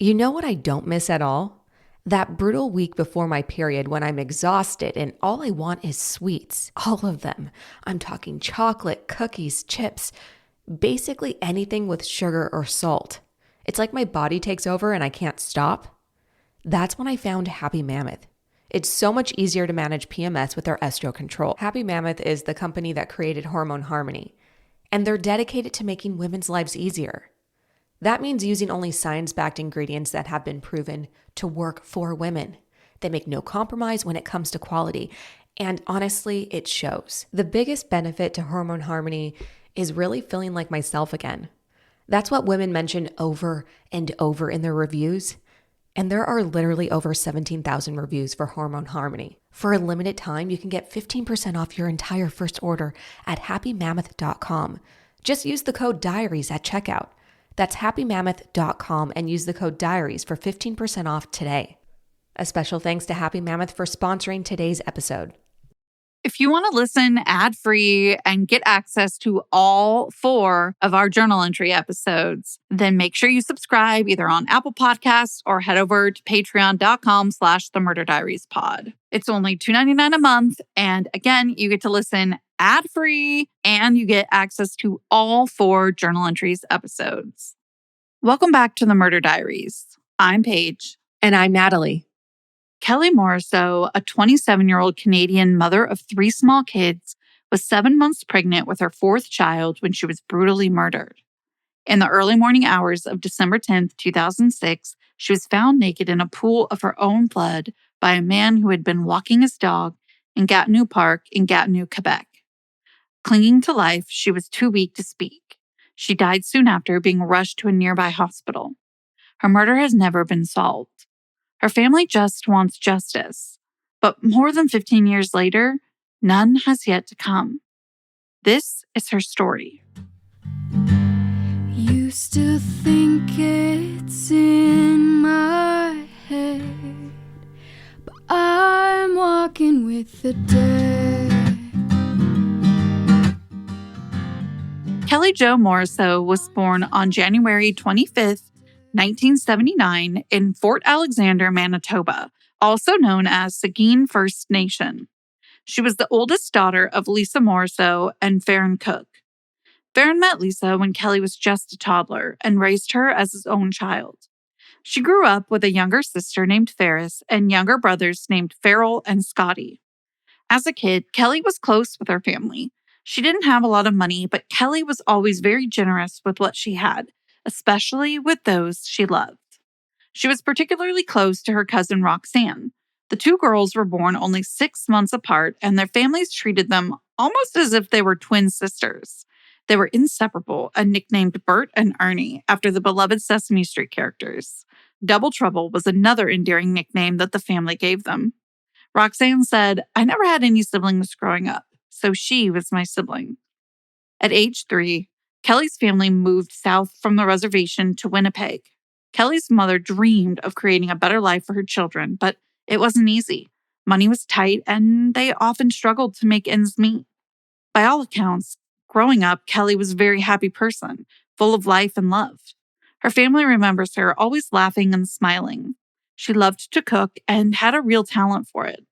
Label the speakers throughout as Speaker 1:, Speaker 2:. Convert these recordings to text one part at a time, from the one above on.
Speaker 1: You know what I don't miss at all? That brutal week before my period when I'm exhausted and all I want is sweets. All of them. I'm talking chocolate, cookies, chips, basically anything with sugar or salt. It's like my body takes over and I can't stop. That's when I found Happy Mammoth. It's so much easier to manage PMS with their estro control. Happy Mammoth is the company that created Hormone Harmony, and they're dedicated to making women's lives easier. That means using only science-backed ingredients that have been proven to work for women. They make no compromise when it comes to quality, and honestly, it shows. The biggest benefit to Hormone Harmony is really feeling like myself again. That's what women mention over and over in their reviews. And there are literally over 17,000 reviews for Hormone Harmony. For a limited time, you can get 15% off your entire first order at happymammoth.com. Just use the code DIARIES at checkout. That's happymammoth.com and use the code DIARIES for 15% off today. A special thanks to Happy Mammoth for sponsoring today's episode.
Speaker 2: If you want to listen ad-free and get access to all 4 of our journal entry episodes, then make sure you subscribe either on Apple Podcasts or head over to patreon.com/themurderdiariespod. It's only $2.99 a month. And again, you get to listen ad-free and you get access to all 4 journal entries episodes. Welcome back to The Murder Diaries. I'm Paige.
Speaker 1: And I'm Natalie.
Speaker 2: Kelly Morrisseau, a 27-year-old Canadian mother of 3 small kids, was 7 months pregnant with her 4th child when she was brutally murdered. In the early morning hours of December 10th, 2006, she was found naked in a pool of her own blood by a man who had been walking his dog in Gatineau Park in Gatineau, Quebec. Clinging to life, she was too weak to speak. She died soon after being rushed to a nearby hospital. Her murder has never been solved. Her family just wants justice, but more than 15 years later, none has yet to come. This is her story.
Speaker 3: Used to think it's in my head, but I'm walking with the dead.
Speaker 2: Kelly Jo Morrisseau was born on January 25th, 1979 in Fort Alexander, Manitoba, also known as Seguin First Nation. She was the oldest daughter of Lisa Morrisseau and Farron Cook. Farron met Lisa when Kelly was just a toddler and raised her as his own child. She grew up with a younger sister named Ferris and younger brothers named Farrell and Scotty. As a kid, Kelly was close with her family. She didn't have a lot of money, but Kelly was always very generous with what she had, especially with those she loved. She was particularly close to her cousin Roxanne. The 2 girls were born only 6 months apart, and their families treated them almost as if they were twin sisters. They were inseparable and nicknamed Bert and Ernie after the beloved Sesame Street characters. Double Trouble was another endearing nickname that the family gave them. Roxanne said, "I never had any siblings growing up, so she was my sibling." At age 3, Kelly's family moved south from the reservation to Winnipeg. Kelly's mother dreamed of creating a better life for her children, but it wasn't easy. Money was tight, and they often struggled to make ends meet. By all accounts, growing up, Kelly was a very happy person, full of life and love. Her family remembers her always laughing and smiling. She loved to cook and had a real talent for it.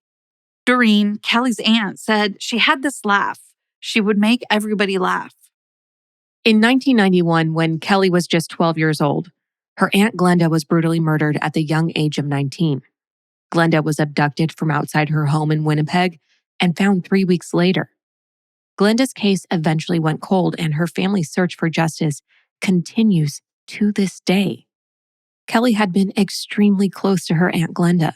Speaker 2: Doreen, Kelly's aunt, said she had this laugh. She would make everybody laugh.
Speaker 1: In 1991, when Kelly was just 12 years old, her aunt Glenda was brutally murdered at the young age of 19. Glenda was abducted from outside her home in Winnipeg and found 3 weeks later. Glenda's case eventually went cold, and her family's search for justice continues to this day. Kelly had been extremely close to her Aunt Glenda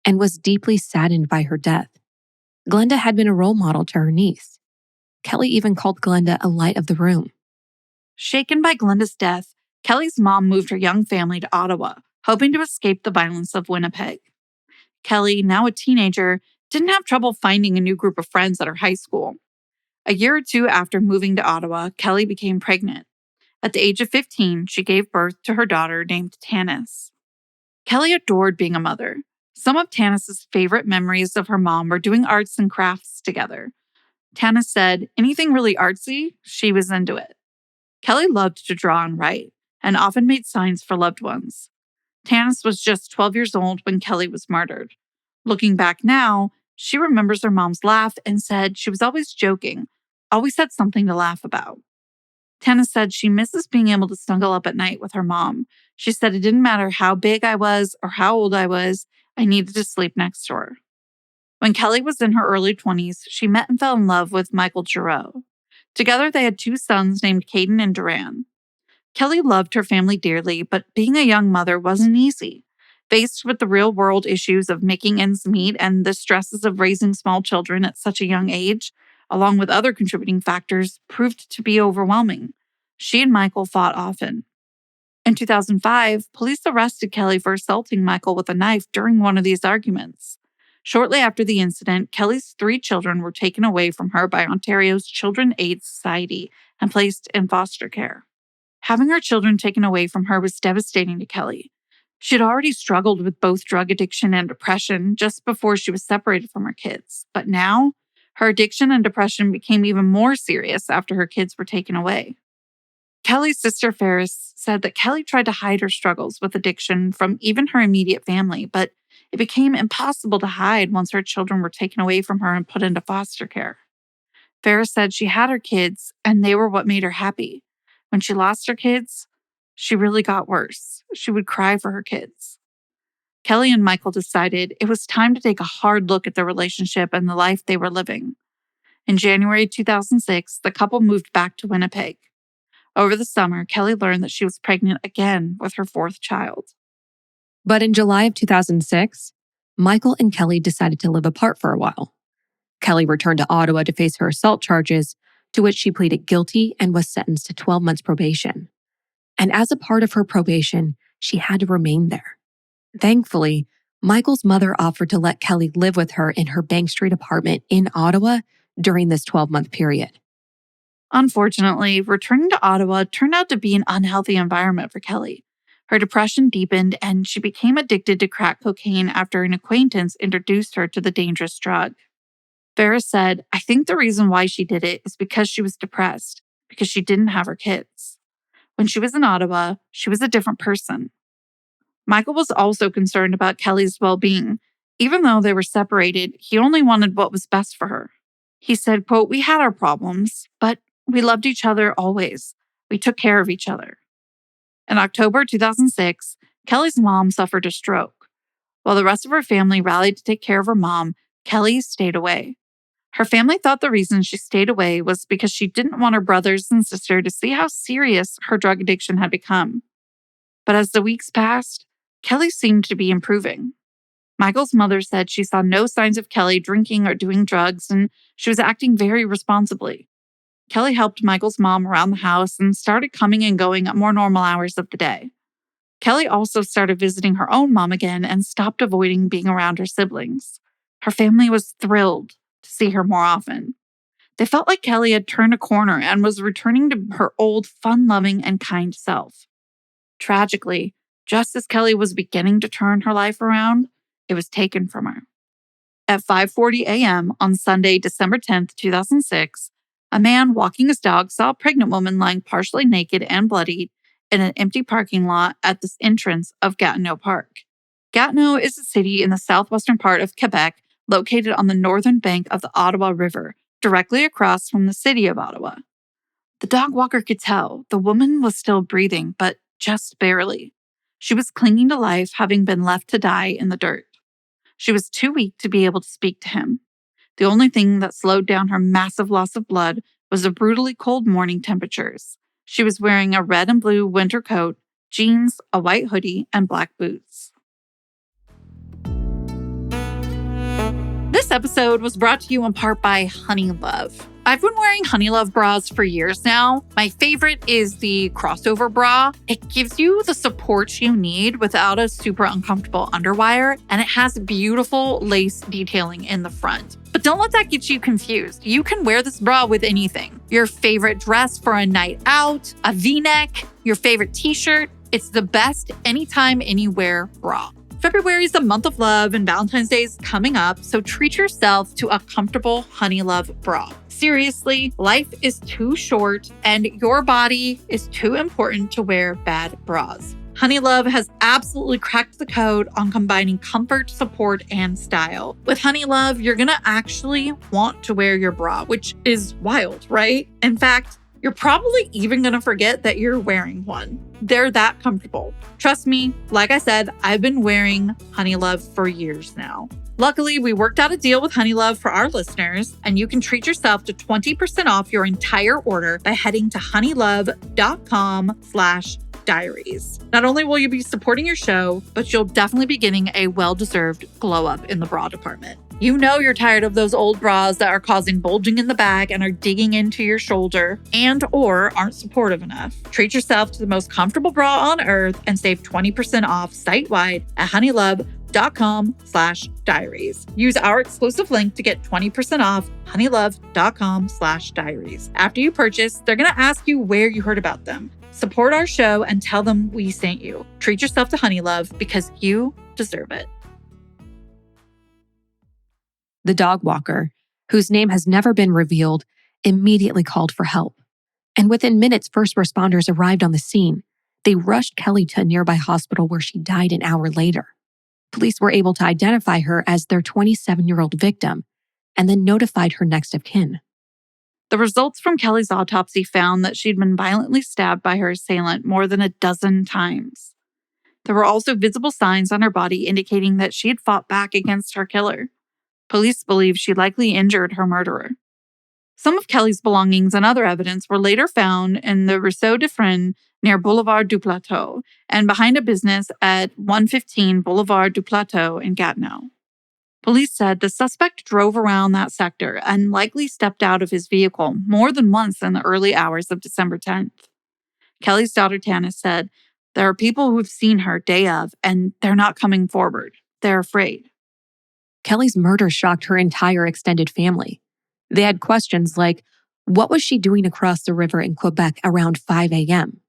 Speaker 1: and was deeply saddened by her death. Glenda had been a role model to her niece. Kelly even called Glenda a light of the room.
Speaker 2: Shaken by Glenda's death, Kelly's mom moved her young family to Ottawa, hoping to escape the violence of Winnipeg. Kelly, now a teenager, didn't have trouble finding a new group of friends at her high school. A year or 2 after moving to Ottawa, Kelly became pregnant. At the age of 15, she gave birth to her daughter named Tanis. Kelly adored being a mother. Some of Tanis's favorite memories of her mom were doing arts and crafts together. Tanis said anything really artsy, she was into it. Kelly loved to draw and write, and often made signs for loved ones. Tanis was just 12 years old when Kelly was murdered. Looking back now, she remembers her mom's laugh and said she was always joking, always had something to laugh about. Tanis said she misses being able to snuggle up at night with her mom. She said it didn't matter how big I was or how old I was, I needed to sleep next to her. When Kelly was in her early 20s, she met and fell in love with Michael Giroux. Together, they had 2 sons named Caden and Duran. Kelly loved her family dearly, but being a young mother wasn't easy. Faced with the real-world issues of making ends meet and the stresses of raising small children at such a young age, along with other contributing factors, proved to be overwhelming. She and Michael fought often. In 2005, police arrested Kelly for assaulting Michael with a knife during one of these arguments. Shortly after the incident, Kelly's 3 children were taken away from her by Ontario's Children Aid Society and placed in foster care. Having her children taken away from her was devastating to Kelly. She had already struggled with both drug addiction and depression just before she was separated from her kids. But now, her addiction and depression became even more serious after her kids were taken away. Kelly's sister Ferris said that Kelly tried to hide her struggles with addiction from even her immediate family, but it became impossible to hide once her children were taken away from her and put into foster care. Ferris said she had her kids, and they were what made her happy. When she lost her kids, she really got worse. She would cry for her kids. Kelly and Michael decided it was time to take a hard look at their relationship and the life they were living. In January 2006, the couple moved back to Winnipeg. Over the summer, Kelly learned that she was pregnant again with her 4th child.
Speaker 1: But in July of 2006, Michael and Kelly decided to live apart for a while. Kelly returned to Ottawa to face her assault charges, to which she pleaded guilty and was sentenced to 12 months probation. And as a part of her probation, she had to remain there. Thankfully, Michael's mother offered to let Kelly live with her in her Bank Street apartment in Ottawa during this 12-month period.
Speaker 2: Unfortunately, returning to Ottawa turned out to be an unhealthy environment for Kelly. Her depression deepened and she became addicted to crack cocaine after an acquaintance introduced her to the dangerous drug. Ferris said, "I think the reason why she did it is because she was depressed, because she didn't have her kids. When she was in Ottawa, she was a different person." Michael was also concerned about Kelly's well-being. Even though they were separated, he only wanted what was best for her. He said, quote, "We had our problems, but we loved each other always. We took care of each other." In October 2006, Kelly's mom suffered a stroke. While the rest of her family rallied to take care of her mom, Kelly stayed away. Her family thought the reason she stayed away was because she didn't want her brothers and sister to see how serious her drug addiction had become. But as the weeks passed, Kelly seemed to be improving. Michael's mother said she saw no signs of Kelly drinking or doing drugs, and she was acting very responsibly. Kelly helped Michael's mom around the house and started coming and going at more normal hours of the day. Kelly also started visiting her own mom again and stopped avoiding being around her siblings. Her family was thrilled to see her more often. They felt like Kelly had turned a corner and was returning to her old, fun-loving and kind self. Tragically, just as Kelly was beginning to turn her life around, it was taken from her. At 5:40 a.m. on Sunday, December 10th, 2006, a man walking his dog saw a pregnant woman lying partially naked and bloodied in an empty parking lot at the entrance of Gatineau Park. Gatineau is a city in the southwestern part of Quebec, located on the northern bank of the Ottawa River, directly across from the city of Ottawa. The dog walker could tell the woman was still breathing, but just barely. She was clinging to life, having been left to die in the dirt. She was too weak to be able to speak to him. The only thing that slowed down her massive loss of blood was the brutally cold morning temperatures. She was wearing a red and blue winter coat, jeans, a white hoodie, and black boots. This episode was brought to you in part by Honeylove. I've been wearing Honeylove bras for years now. My favorite is the crossover bra. It gives you the support you need without a super uncomfortable underwire, and it has beautiful lace detailing in the front. But don't let that get you confused. You can wear this bra with anything. Your favorite dress for a night out, a V-neck, your favorite t-shirt. It's the best anytime, anywhere bra. February is the month of love and Valentine's Day is coming up, so treat yourself to a comfortable Honeylove bra. Seriously, life is too short and your body is too important to wear bad bras. Honeylove has absolutely cracked the code on combining comfort, support, and style. With Honeylove, you're gonna actually want to wear your bra, which is wild, right? In fact, you're probably even gonna forget that you're wearing one. They're that comfortable. Trust me, like I said, I've been wearing Honeylove for years now. Luckily, we worked out a deal with Honeylove for our listeners, and you can treat yourself to 20% off your entire order by heading to honeylove.com/diaries. Not only will you be supporting your show, but you'll definitely be getting a well-deserved glow up in the bra department. You know you're tired of those old bras that are causing bulging in the back and are digging into your shoulder and/or aren't supportive enough. Treat yourself to the most comfortable bra on earth and save 20% off site-wide at honeylove.com/diaries. Use our exclusive link to get 20% off honeylove.com/diaries. After you purchase, they're going to ask you where you heard about them. Support our show and tell them we sent you. Treat yourself to Honeylove because you deserve it.
Speaker 1: The dog walker, whose name has never been revealed, immediately called for help. And within minutes, first responders arrived on the scene. They rushed Kelly to a nearby hospital where she died an hour later. Police were able to identify her as their 27-year-old victim and then notified her next of kin.
Speaker 2: The results from Kelly's autopsy found that she'd been violently stabbed by her assailant more than a dozen times. There were also visible signs on her body indicating that she had fought back against her killer. Police believe she likely injured her murderer. Some of Kelly's belongings and other evidence were later found in the Morrisseau de Fresnes near Boulevard du Plateau and behind a business at 115 Boulevard du Plateau in Gatineau. Police said the suspect drove around that sector and likely stepped out of his vehicle more than once in the early hours of December 10th. Kelly's daughter Tana said, "There are people who've seen her day of, and they're not coming forward. They're afraid."
Speaker 1: Kelly's murder shocked her entire extended family. They had questions like, what was she doing across the river in Quebec around 5 a.m.?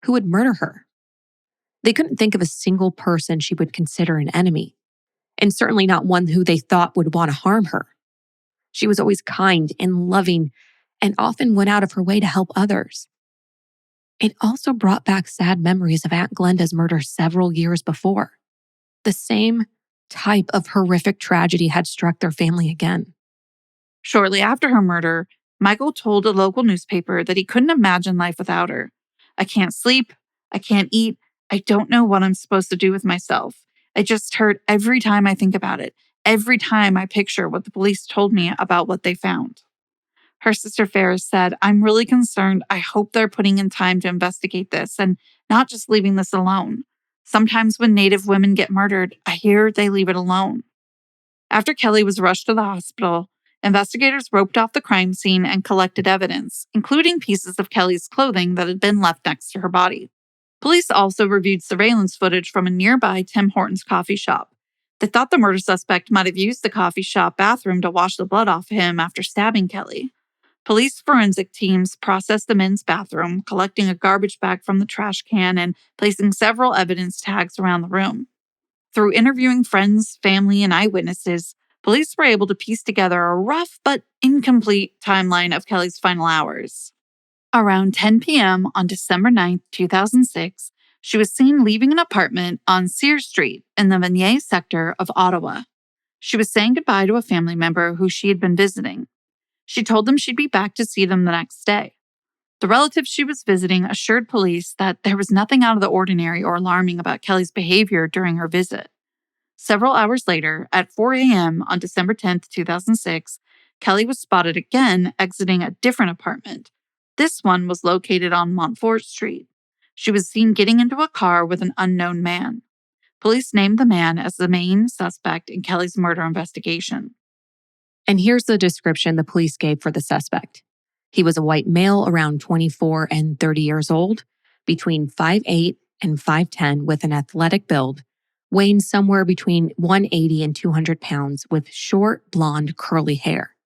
Speaker 1: Who would murder her? They couldn't think of a single person she would consider an enemy, and certainly not one who they thought would want to harm her. She was always kind and loving and often went out of her way to help others. It also brought back sad memories of Aunt Glenda's murder several years before. The same type of horrific tragedy had struck their family again.
Speaker 2: Shortly after her murder, Michael told a local newspaper that he couldn't imagine life without her. "I can't sleep. I can't eat. I don't know what I'm supposed to do with myself. I just hurt every time I think about it, every time I picture what the police told me about what they found." Her sister Ferris said, "I'm really concerned. I hope they're putting in time to investigate this and not just leaving this alone. Sometimes when Native women get murdered, I hear they leave it alone." After Kelly was rushed to the hospital, investigators roped off the crime scene and collected evidence, including pieces of Kelly's clothing that had been left next to her body. Police also reviewed surveillance footage from a nearby Tim Hortons coffee shop. They thought the murder suspect might have used the coffee shop bathroom to wash the blood off him after stabbing Kelly. Police forensic teams processed the men's bathroom, collecting a garbage bag from the trash can and placing several evidence tags around the room. Through interviewing friends, family, and eyewitnesses, police were able to piece together a rough but incomplete timeline of Kelly's final hours. Around 10 p.m. on December 9, 2006, she was seen leaving an apartment on Sears Street in the Wynne sector of Ottawa. She was saying goodbye to a family member who she had been visiting. She told them she'd be back to see them the next day. The relatives she was visiting assured police that there was nothing out of the ordinary or alarming about Kelly's behavior during her visit. Several hours later, at 4 a.m. on December 10, 2006, Kelly was spotted again exiting a different apartment. This one was located on Montfort Street. She was seen getting into a car with an unknown man. Police named the man as the main suspect in Kelly's murder investigation.
Speaker 1: And here's the description the police gave for the suspect. He was a white male around 24 and 30 years old, between 5'8" and 5'10", with an athletic build, weighing somewhere between 180 and 200 pounds, with short, blonde, curly hair.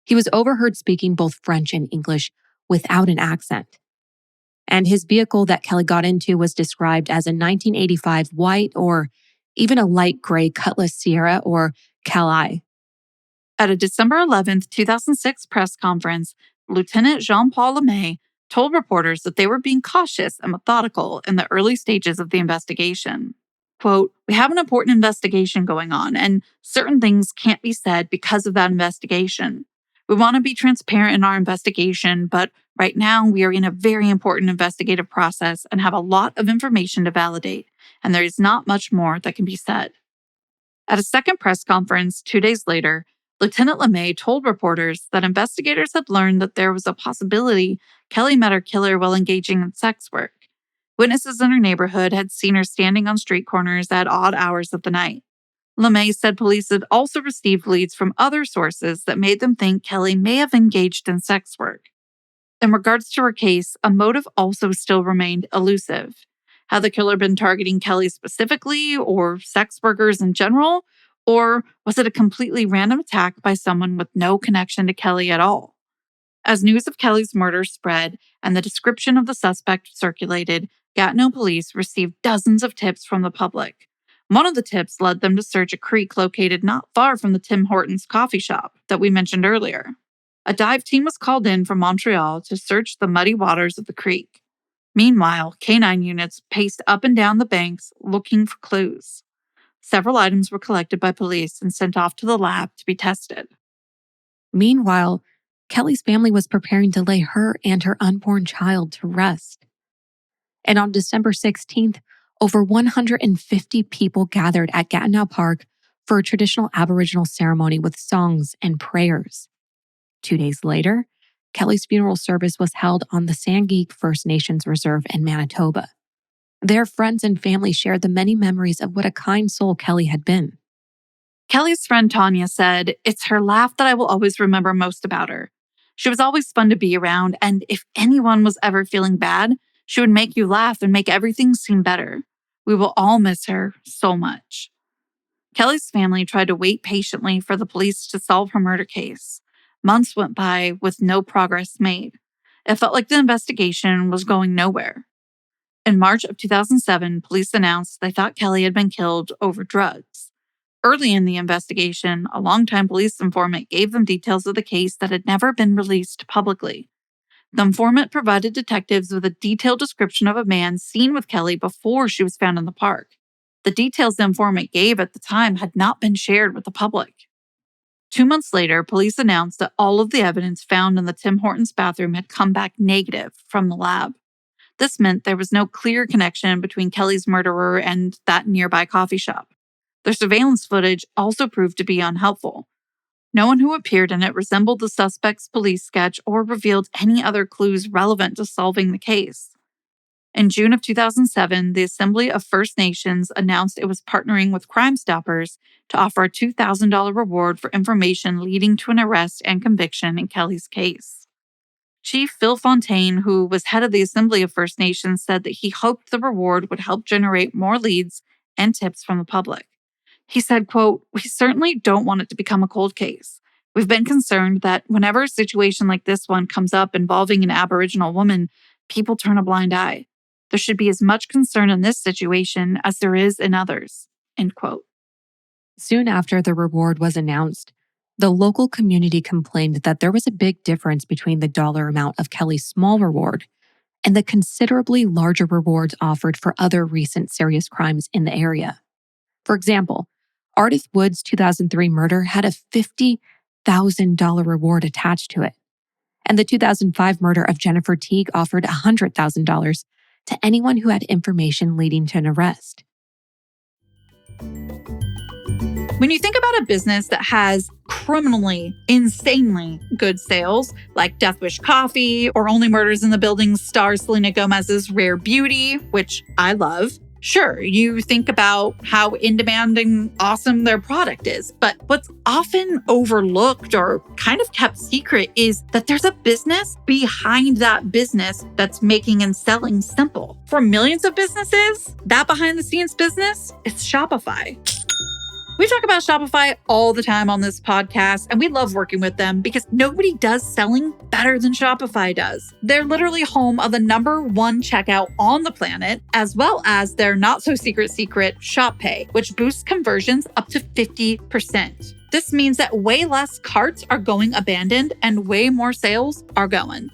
Speaker 1: He was overheard speaking both French and English without an accent. And his vehicle that Kelly got into was described as a 1985 white or even a light gray Cutlass Sierra or Calais.
Speaker 2: At a December 11, 2006 press conference, Lieutenant Jean-Paul Lemay told reporters that they were being cautious and methodical in the early stages of the investigation. Quote, "We have an important investigation going on, and certain things can't be said because of that investigation. We want to be transparent in our investigation, but right now we are in a very important investigative process and have a lot of information to validate, and there is not much more that can be said." At a second press conference 2 days later, Lieutenant LeMay told reporters that investigators had learned that there was a possibility Kelly met her killer while engaging in sex work. Witnesses in her neighborhood had seen her standing on street corners at odd hours of the night. LeMay said police had also received leads from other sources that made them think Kelly may have engaged in sex work. In regards to her case, a motive also still remained elusive. Had the killer been targeting Kelly specifically, or sex workers in general? Or was it a completely random attack by someone with no connection to Kelly at all? As news of Kelly's murder spread and the description of the suspect circulated, Gatineau Police received dozens of tips from the public. One of the tips led them to search a creek located not far from the Tim Hortons coffee shop that we mentioned earlier. A dive team was called in from Montreal to search the muddy waters of the creek. Meanwhile, K-9 units paced up and down the banks looking for clues. Several items were collected by police and sent off to the lab to be tested.
Speaker 1: Meanwhile, Kelly's family was preparing to lay her and her unborn child to rest. And on December 16th, over 150 people gathered at Gatineau Park for a traditional Aboriginal ceremony with songs and prayers. 2 days later, Kelly's funeral service was held on the Sanggeek First Nations Reserve in Manitoba. Their friends and family shared the many memories of what a kind soul Kelly had been.
Speaker 2: Kelly's friend Tanya said, "It's her laugh that I will always remember most about her. She was always fun to be around, and if anyone was ever feeling bad, she would make you laugh and make everything seem better. We will all miss her so much." Kelly's family tried to wait patiently for the police to solve her murder case. Months went by with no progress made. It felt like the investigation was going nowhere. In March of 2007, police announced they thought Kelly had been killed over drugs. Early in the investigation, a longtime police informant gave them details of the case that had never been released publicly. The informant provided detectives with a detailed description of a man seen with Kelly before she was found in the park. The details the informant gave at the time had not been shared with the public. 2 months later, police announced that all of the evidence found in the Tim Hortons bathroom had come back negative from the lab. This meant there was no clear connection between Kelly's murderer and that nearby coffee shop. The surveillance footage also proved to be unhelpful. No one who appeared in it resembled the suspect's police sketch or revealed any other clues relevant to solving the case. In June of 2007, the Assembly of First Nations announced it was partnering with Crime Stoppers to offer a $2,000 reward for information leading to an arrest and conviction in Kelly's case. Chief Phil Fontaine, who was head of the Assembly of First Nations, said that he hoped the reward would help generate more leads and tips from the public. He said, quote, "We certainly don't want it to become a cold case. We've been concerned that whenever a situation like this one comes up involving an Aboriginal woman, people turn a blind eye. There should be as much concern in this situation as there is in others," end quote.
Speaker 1: Soon after the reward was announced, the local community complained that there was a big difference between the dollar amount of Kelly's small reward and the considerably larger rewards offered for other recent serious crimes in the area. For example, Ardith Wood's 2003 murder had a $50,000 reward attached to it, and the 2005 murder of Jennifer Teague offered $100,000 to anyone who had information leading to an arrest.
Speaker 2: When you think about a business that has criminally, insanely good sales, like Death Wish Coffee or Only Murders in the Building star Selena Gomez's Rare Beauty, which I love, sure, you think about how in-demand and awesome their product is. But what's often overlooked or kind of kept secret is that there's a business behind that business that's making and selling simple. For millions of businesses, that behind-the-scenes business is Shopify. We talk about Shopify all the time on this podcast, and we love working with them because nobody does selling better than Shopify does. They're literally home of the #1 checkout on the planet, as well as their not-so-secret Shop Pay, which boosts conversions up to 50%. This means that way less carts are going abandoned and way more sales are going.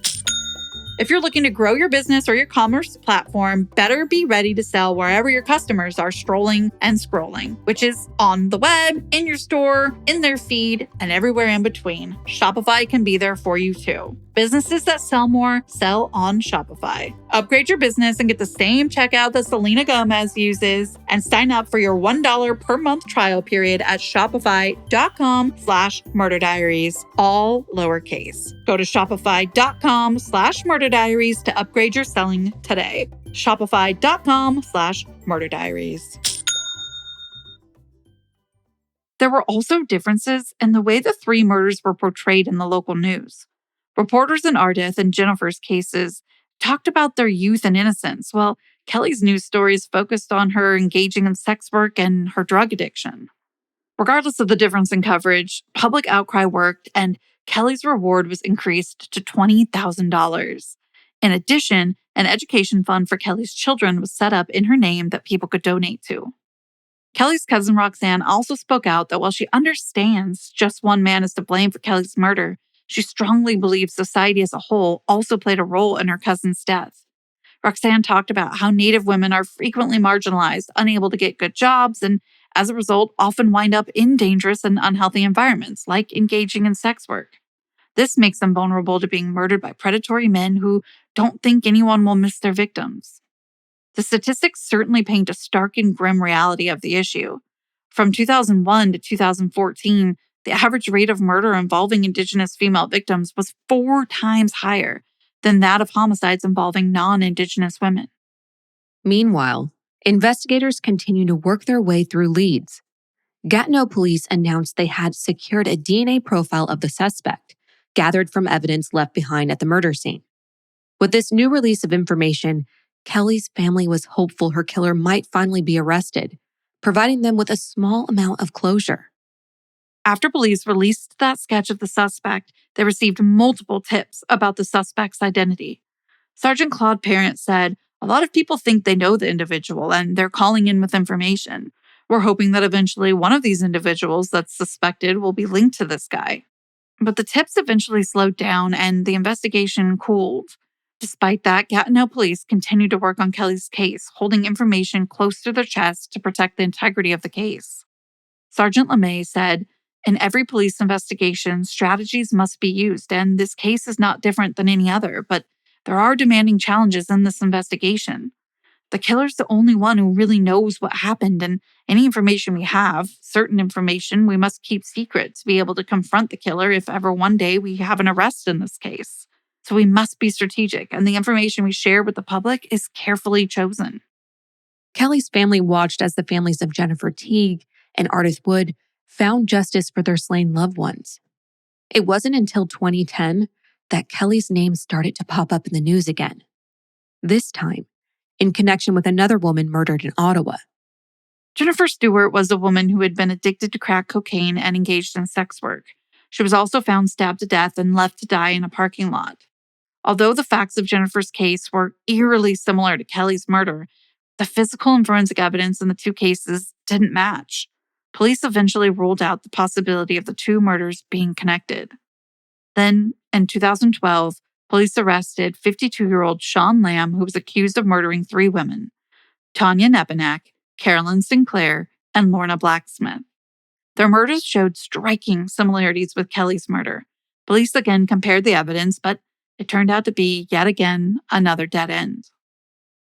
Speaker 2: If you're looking to grow your business or your commerce platform, better be ready to sell wherever your customers are strolling and scrolling, which is on the web, in your store, in their feed, and everywhere in between. Shopify can be there for you too. Businesses that sell more sell on Shopify. Upgrade your business and get the same checkout that Selena Gomez uses, and sign up for your $1 per month trial period at shopify.com/murderdiaries, all lowercase. Go to shopify.com/murderdiaries to upgrade your selling today. Shopify.com/murderdiaries. There were also differences in the way the three murders were portrayed in the local news. Reporters in Ardith and Jennifer's cases talked about their youth and innocence, while Kelly's news stories focused on her engaging in sex work and her drug addiction. Regardless of the difference in coverage, public outcry worked, and Kelly's reward was increased to $20,000. In addition, an education fund for Kelly's children was set up in her name that people could donate to. Kelly's cousin Roxanne also spoke out that while she understands just one man is to blame for Kelly's murder, she strongly believes society as a whole also played a role in her cousin's death. Roxanne talked about how Native women are frequently marginalized, unable to get good jobs, and as a result, often wind up in dangerous and unhealthy environments, like engaging in sex work. This makes them vulnerable to being murdered by predatory men who don't think anyone will miss their victims. The statistics certainly paint a stark and grim reality of the issue. From 2001 to 2014, the average rate of murder involving Indigenous female victims was 4 times higher than that of homicides involving non-Indigenous women.
Speaker 1: Meanwhile, investigators continue to work their way through leads. Gatineau Police announced they had secured a DNA profile of the suspect, gathered from evidence left behind at the murder scene. With this new release of information, Kelly's family was hopeful her killer might finally be arrested, providing them with a small amount of closure.
Speaker 2: After police released that sketch of the suspect, they received multiple tips about the suspect's identity. Sergeant Claude Parent said, "A lot of people think they know the individual and they're calling in with information. We're hoping that eventually one of these individuals that's suspected will be linked to this guy." But the tips eventually slowed down and the investigation cooled. Despite that, Gatineau Police continued to work on Kelly's case, holding information close to their chest to protect the integrity of the case. Sergeant LeMay said, "In every police investigation, strategies must be used, and this case is not different than any other, but there are demanding challenges in this investigation. The killer's the only one who really knows what happened, and any information we have, certain information, we must keep secret to be able to confront the killer if ever one day we have an arrest in this case. So we must be strategic, and the information we share with the public is carefully chosen."
Speaker 1: Kelly's family watched as the families of Jennifer Teague and Ardith Wood found justice for their slain loved ones. It wasn't until 2010 that Kelly's name started to pop up in the news again. This time, in connection with another woman murdered in Ottawa.
Speaker 2: Jennifer Stewart was a woman who had been addicted to crack cocaine and engaged in sex work. She was also found stabbed to death and left to die in a parking lot. Although the facts of Jennifer's case were eerily similar to Kelly's murder, the physical and forensic evidence in the two cases didn't match. Police eventually ruled out the possibility of the two murders being connected. Then, in 2012, police arrested 52-year-old Sean Lamb, who was accused of murdering 3 women: Tanya Nebenak, Carolyn Sinclair, and Lorna Blacksmith. Their murders showed striking similarities with Kelly's murder. Police again compared the evidence, but it turned out to be, yet again, another dead end.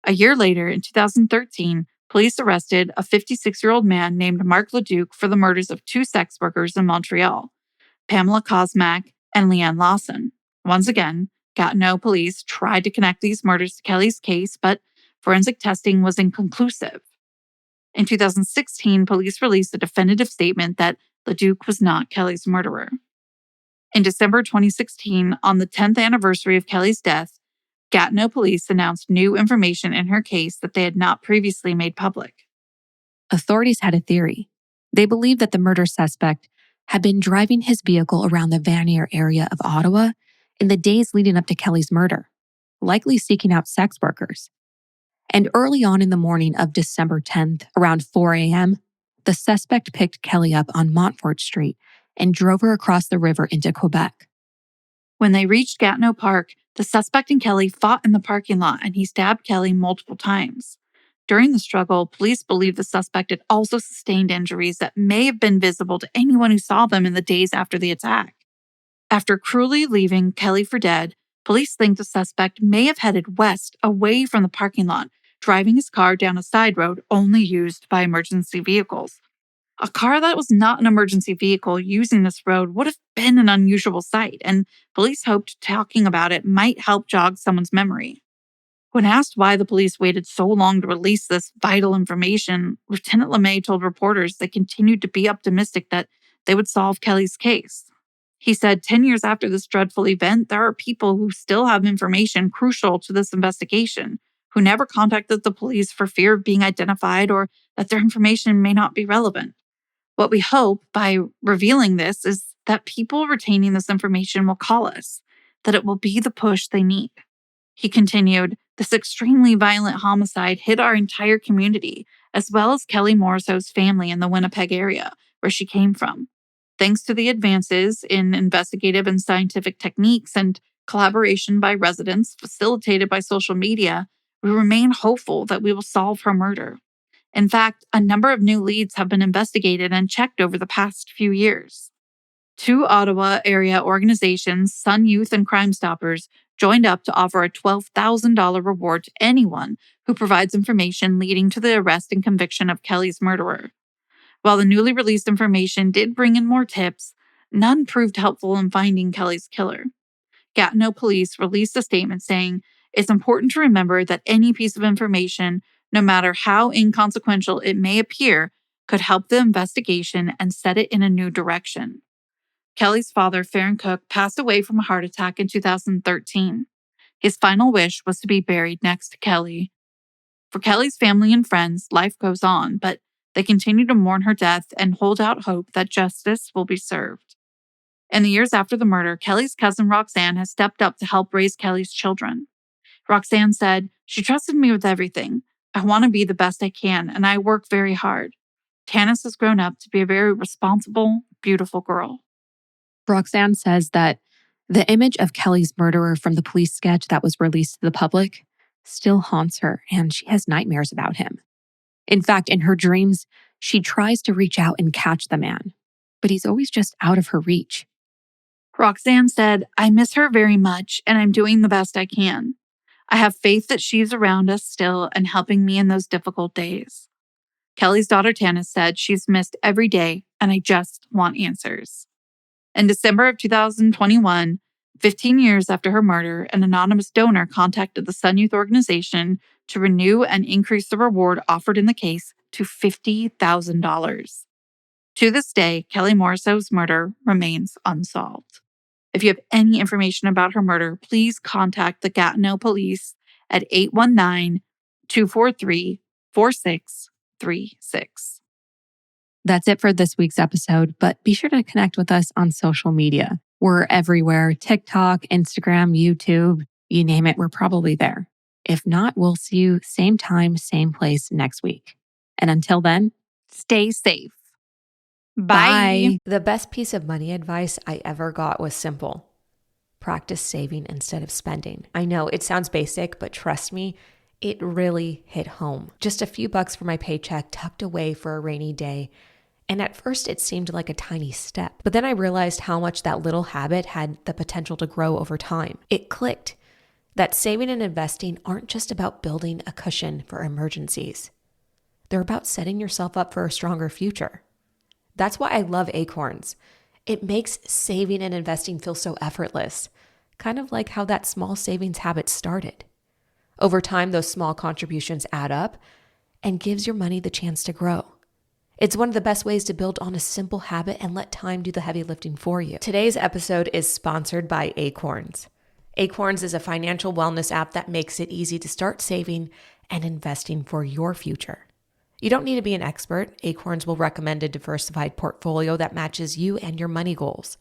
Speaker 2: A year later, in 2013, police arrested a 56-year-old man named Mark Leduc for the murders of 2 sex workers in Montreal, Pamela Kosmak and Leanne Lawson. Once again, Gatineau Police tried to connect these murders to Kelly's case, but forensic testing was inconclusive. In 2016, police released a definitive statement that Leduc was not Kelly's murderer. In December 2016, on the 10th anniversary of Kelly's death, Gatineau Police announced new information in her case that they had not previously made public.
Speaker 1: Authorities had a theory. They believed that the murder suspect had been driving his vehicle around the Vanier area of Ottawa in the days leading up to Kelly's murder, likely seeking out sex workers. And early on in the morning of December 10th, around 4 a.m., the suspect picked Kelly up on Montfort Street and drove her across the river into Quebec.
Speaker 2: When they reached Gatineau Park, The suspect and Kelly fought in the parking lot, and he stabbed Kelly multiple times. During the struggle, police believe the suspect had also sustained injuries that may have been visible to anyone who saw them in the days after the attack. After cruelly leaving Kelly for dead, police think the suspect may have headed west away from the parking lot, driving his car down a side road only used by emergency vehicles. A car that was not an emergency vehicle using this road would have been an unusual sight, and police hoped talking about it might help jog someone's memory. When asked why the police waited so long to release this vital information, Lieutenant LeMay told reporters they continued to be optimistic that they would solve Kelly's case. He said 10 years after this dreadful event, there are people who still have information crucial to this investigation, who never contacted the police for fear of being identified or that their information may not be relevant. What we hope by revealing this is that people retaining this information will call us, that it will be the push they need. He continued, this extremely violent homicide hit our entire community, as well as Kelly Morrisseau's family in the Winnipeg area, where she came from. Thanks to the advances in investigative and scientific techniques and collaboration by residents facilitated by social media, we remain hopeful that we will solve her murder. In fact, a number of new leads have been investigated and checked over the past few years. 2 Ottawa area organizations, Sun Youth and Crime Stoppers, joined up to offer a $12,000 reward to anyone who provides information leading to the arrest and conviction of Kelly's murderer. While the newly released information did bring in more tips, none proved helpful in finding Kelly's killer. Gatineau Police released a statement saying, it's important to remember that any piece of information, no matter how inconsequential it may appear, could help the investigation and set it in a new direction. Kelly's father, Farron Cook, passed away from a heart attack in 2013. His final wish was to be buried next to Kelly. For Kelly's family and friends, life goes on, but they continue to mourn her death and hold out hope that justice will be served. In the years after the murder, Kelly's cousin Roxanne has stepped up to help raise Kelly's children. Roxanne said, she trusted me with everything. I want to be the best I can, and I work very hard. Tanis has grown up to be a very responsible, beautiful girl.
Speaker 1: Roxanne says that the image of Kelly's murderer from the police sketch that was released to the public still haunts her, and she has nightmares about him. In fact, in her dreams, she tries to reach out and catch the man, but he's always just out of her reach.
Speaker 2: Roxanne said, I miss her very much, and I'm doing the best I can. I have faith that she's around us still and helping me in those difficult days. Kelly's daughter Tanis said she's missed every day, and I just want answers. In December of 2021, 15 years after her murder, an anonymous donor contacted the Sun Youth organization to renew and increase the reward offered in the case to $50,000. To this day, Kelly Morrisseau's murder remains unsolved. If you have any information about her murder, please contact the Gatineau Police at 819-243-4636.
Speaker 1: That's it for this week's episode, but be sure to connect with us on social media. We're everywhere: TikTok, Instagram, YouTube, you name it, we're probably there. If not, we'll see you same time, same place next week. And until then,
Speaker 2: Stay safe.
Speaker 1: bye. The best piece of money advice I ever got was simple. Practice saving instead of spending. I know it sounds basic, but trust me, it really hit home. Just a few bucks for my paycheck tucked away for a rainy day. And at first it seemed like a tiny step, but then I realized how much that little habit had the potential to grow over time. It clicked that saving and investing aren't just about building a cushion for emergencies. They're about setting yourself up for a stronger future. That's why I love Acorns. It makes saving and investing feel so effortless, kind of like how that small savings habit started. Over time, those small contributions add up and gives your money the chance to grow. It's one of the best ways to build on a simple habit and let time do the heavy lifting for you. Today's episode is sponsored by Acorns. Acorns is a financial wellness app that makes it easy to start saving and investing for your future. You don't need to be an expert. Acorns will recommend a diversified portfolio that matches you and your money goals.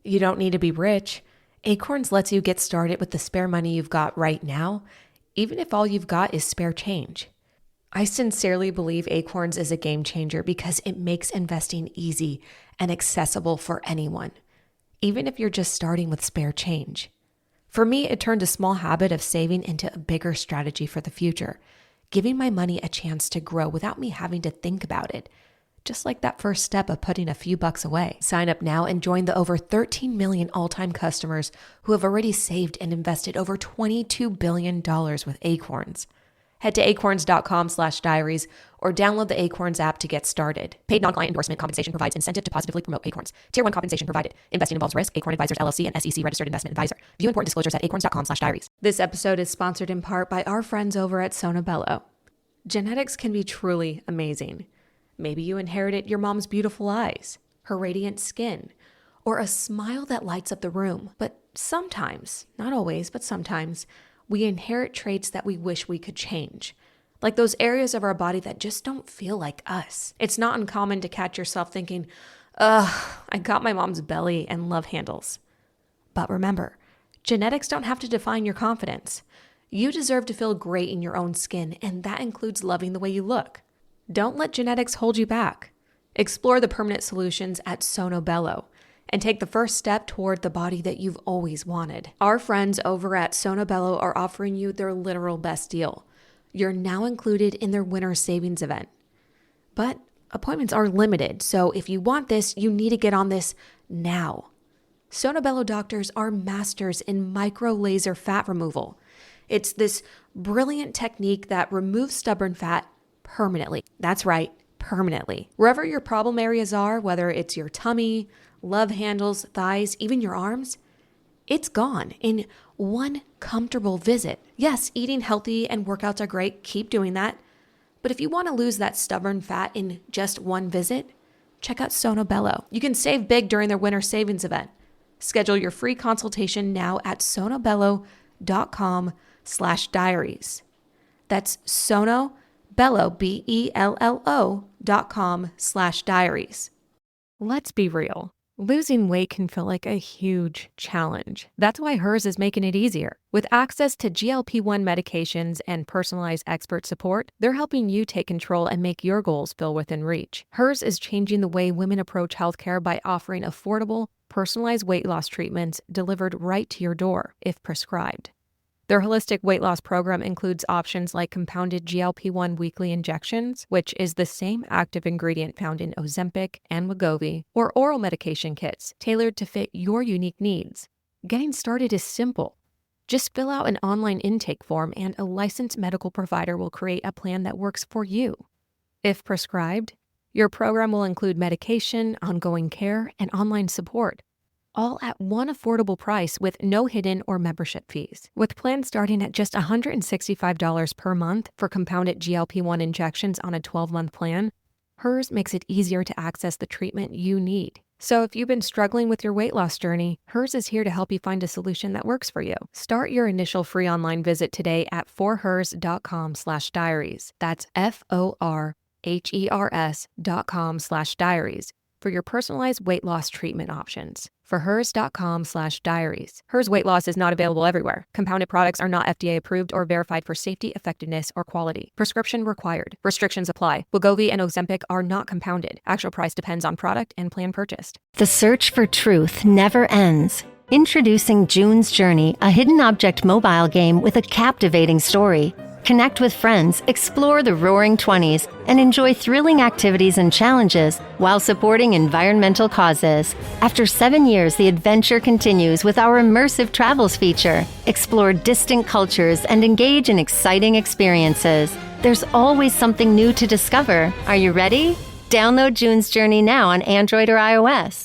Speaker 1: You don't need to be rich. Acorns lets you get started with the spare money you've got right now, even if all you've got is spare change. I sincerely believe Acorns is a game changer because it makes investing easy and accessible for anyone, even if you're just starting with spare change. For me, it turned a small habit of saving into a bigger strategy for the future, giving my money a chance to grow without me having to think about it. Just like that first step of putting a few bucks away. Sign up now and join the over 13 million all-time customers who have already saved and invested over $22 billion with Acorns. Head to acorns.com/diaries or download the Acorns app to get started. Paid non-client endorsement compensation provides incentive to positively promote Acorns. Tier 1 compensation provided. Investing involves risk. Acorn Advisors LLC and SEC registered investment advisor. View important disclosures at acorns.com/diaries. This episode is sponsored in part by our friends over at Sono Bello. Genetics can be truly amazing. Maybe you inherited your mom's beautiful eyes, her radiant skin, or a smile that lights up the room. But sometimes, not always, but sometimes, we inherit traits that we wish we could change. Like those areas of our body that just don't feel like us. It's not uncommon to catch yourself thinking, ugh, I got my mom's belly and love handles. But remember, genetics don't have to define your confidence. You deserve to feel great in your own skin, and that includes loving the way you look. Don't let genetics hold you back. Explore the permanent solutions at Sono Bello and take the first step toward the body that you've always wanted. Our friends over at Sono Bello are offering you their literal best deal. You're now included in their winter savings event. But appointments are limited, so if you want this, you need to get on this now. Sono Bello doctors are masters in micro laser fat removal. It's this brilliant technique that removes stubborn fat permanently. That's right, permanently. Wherever your problem areas are, whether it's your tummy, love handles, thighs, even your arms, it's gone in one comfortable visit. Yes, eating healthy and workouts are great. Keep doing that. But if you want to lose that stubborn fat in just one visit, check out Sono Bello. You can save big during their winter savings event. Schedule your free consultation now at sonobello.com/diaries. That's Sono Bello, BELLO.com/diaries. Let's be real. Losing weight can feel like a huge challenge. That's why Hers is making it easier. With access to GLP-1 medications and personalized expert support, they're helping you take control and make your goals feel within reach. Hers is changing the way women approach healthcare by offering affordable, personalized weight loss treatments delivered right to your door, if prescribed. Their holistic weight loss program includes options like compounded GLP-1 weekly injections, which is the same active ingredient found in Ozempic and Wegovy, or oral medication kits tailored to fit your unique needs. Getting started is simple. Just fill out an online intake form and a licensed medical provider will create a plan that works for you. If prescribed, your program will include medication, ongoing care, and online support, all at one affordable price with no hidden or membership fees. With plans starting at just $165 per month for compounded GLP-1 injections on a 12-month plan, Hers makes it easier to access the treatment you need. So if you've been struggling with your weight loss journey, Hers is here to help you find a solution that works for you. Start your initial free online visit today at forhers.com/diaries. That's FORHERS.com/diaries for your personalized weight loss treatment options. Forhers.com/diaries. Hers weight loss is not available everywhere. Compounded products are not FDA approved or verified for safety, effectiveness, or quality. Prescription required. Restrictions apply. Wegovy and Ozempic are not compounded. Actual price depends on product and plan purchased.
Speaker 4: The search for truth never ends. Introducing June's Journey, a hidden object mobile game with a captivating story. Connect with friends, explore the Roaring 20s, and enjoy thrilling activities and challenges while supporting environmental causes. After 7 years, the adventure continues with our immersive travels feature. Explore distant cultures and engage in exciting experiences. There's always something new to discover. Are you ready? Download June's Journey now on Android or iOS.